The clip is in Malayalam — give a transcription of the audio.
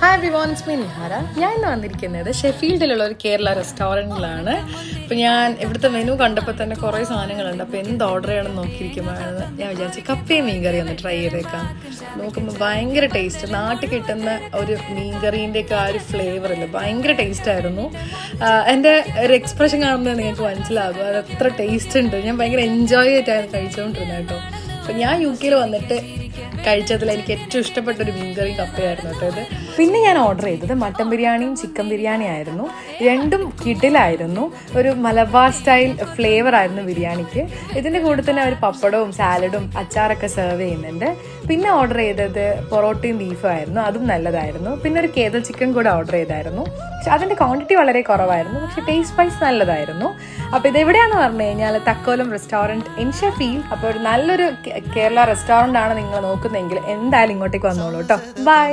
Hi everyone, it's me Nihara. ഞാൻ ഇന്ന് വന്നിരിക്കുന്നത് ഷെഫീൽഡിലുള്ള ഒരു കേരള റെസ്റ്റോറൻറ്റിലാണ്. അപ്പോൾ ഞാൻ ഇവിടുത്തെ മെനു കണ്ടപ്പോൾ തന്നെ കുറേ സാധനങ്ങളുണ്ട്. അപ്പോൾ എന്ത് ഓർഡർ ചെയ്യണം നോക്കിയിരിക്കുമ്പോഴാണ് ഞാൻ വിചാരിച്ചു കപ്പയും മീൻകറി ഒന്ന് ട്രൈ ചെയ്തേക്കാം. നോക്കുമ്പോൾ ഭയങ്കര ടേസ്റ്റ്, നാട്ടിൽ കിട്ടുന്ന ഒരു മീൻകറീൻ്റെയൊക്കെ ആ ഒരു ഫ്ലേവറില്ല, ഭയങ്കര ടേസ്റ്റായിരുന്നു. എൻ്റെ ഒരു എക്സ്പ്രഷൻ കാണുമ്പോൾ നിങ്ങൾക്ക് മനസ്സിലാകും അത് എത്ര ടേസ്റ്റ് ഉണ്ട്. ഞാൻ ഭയങ്കര എൻജോയ് ചെയ്തിട്ടായിരുന്നു കഴിച്ചുകൊണ്ടിരുന്നത് കേട്ടോ. അപ്പോൾ ഞാൻ UK വന്നിട്ട് കഴിച്ചതിൽ എനിക്ക് ഏറ്റവും ഇഷ്ടപ്പെട്ട ഒരു മീൻകറി കപ്പയായിരുന്നു കേട്ടോ ഇത്. പിന്നെ ഞാൻ ഓർഡർ ചെയ്തത് മട്ടൻ ബിരിയാണിയും ചിക്കൻ ബിരിയാണി ആയിരുന്നു. രണ്ടും കിടിലായിരുന്നു. ഒരു മലബാർ സ്റ്റൈൽ ഫ്ലേവർ ആയിരുന്നു ബിരിയാണിക്ക്. ഇതിൻ്റെ കൂടെ തന്നെ ഒരു പപ്പടവും സാലഡും അച്ചാറൊക്കെ സെർവ് ചെയ്യുന്നുണ്ട്. പിന്നെ ഓർഡർ ചെയ്തത് പൊറോട്ടയും ബീഫും ആയിരുന്നു, അതും നല്ലതായിരുന്നു. പിന്നെ ഒരു കേദൽ ചിക്കൻ കൂടെ ഓർഡർ ചെയ്തായിരുന്നു. പക്ഷെ അതിൻ്റെ ക്വാണ്ടിറ്റി വളരെ കുറവായിരുന്നു, പക്ഷെ ടേസ്റ്റ് വൈസ് നല്ലതായിരുന്നു. അപ്പോൾ ഇതെവിടെയാണെന്ന് പറഞ്ഞു കഴിഞ്ഞാൽ തക്കോലം റെസ്റ്റോറൻറ്റ് ഇൻ ഷെഫീൽഡ്. അപ്പോൾ ഒരു നല്ലൊരു കേരള റെസ്റ്റോറൻ്റ് ആണ് നിങ്ങൾ നോക്കുന്നതെങ്കിൽ എന്തായാലും ഇങ്ങോട്ടേക്ക് വന്നോളൂ കേട്ടോ. ബൈ.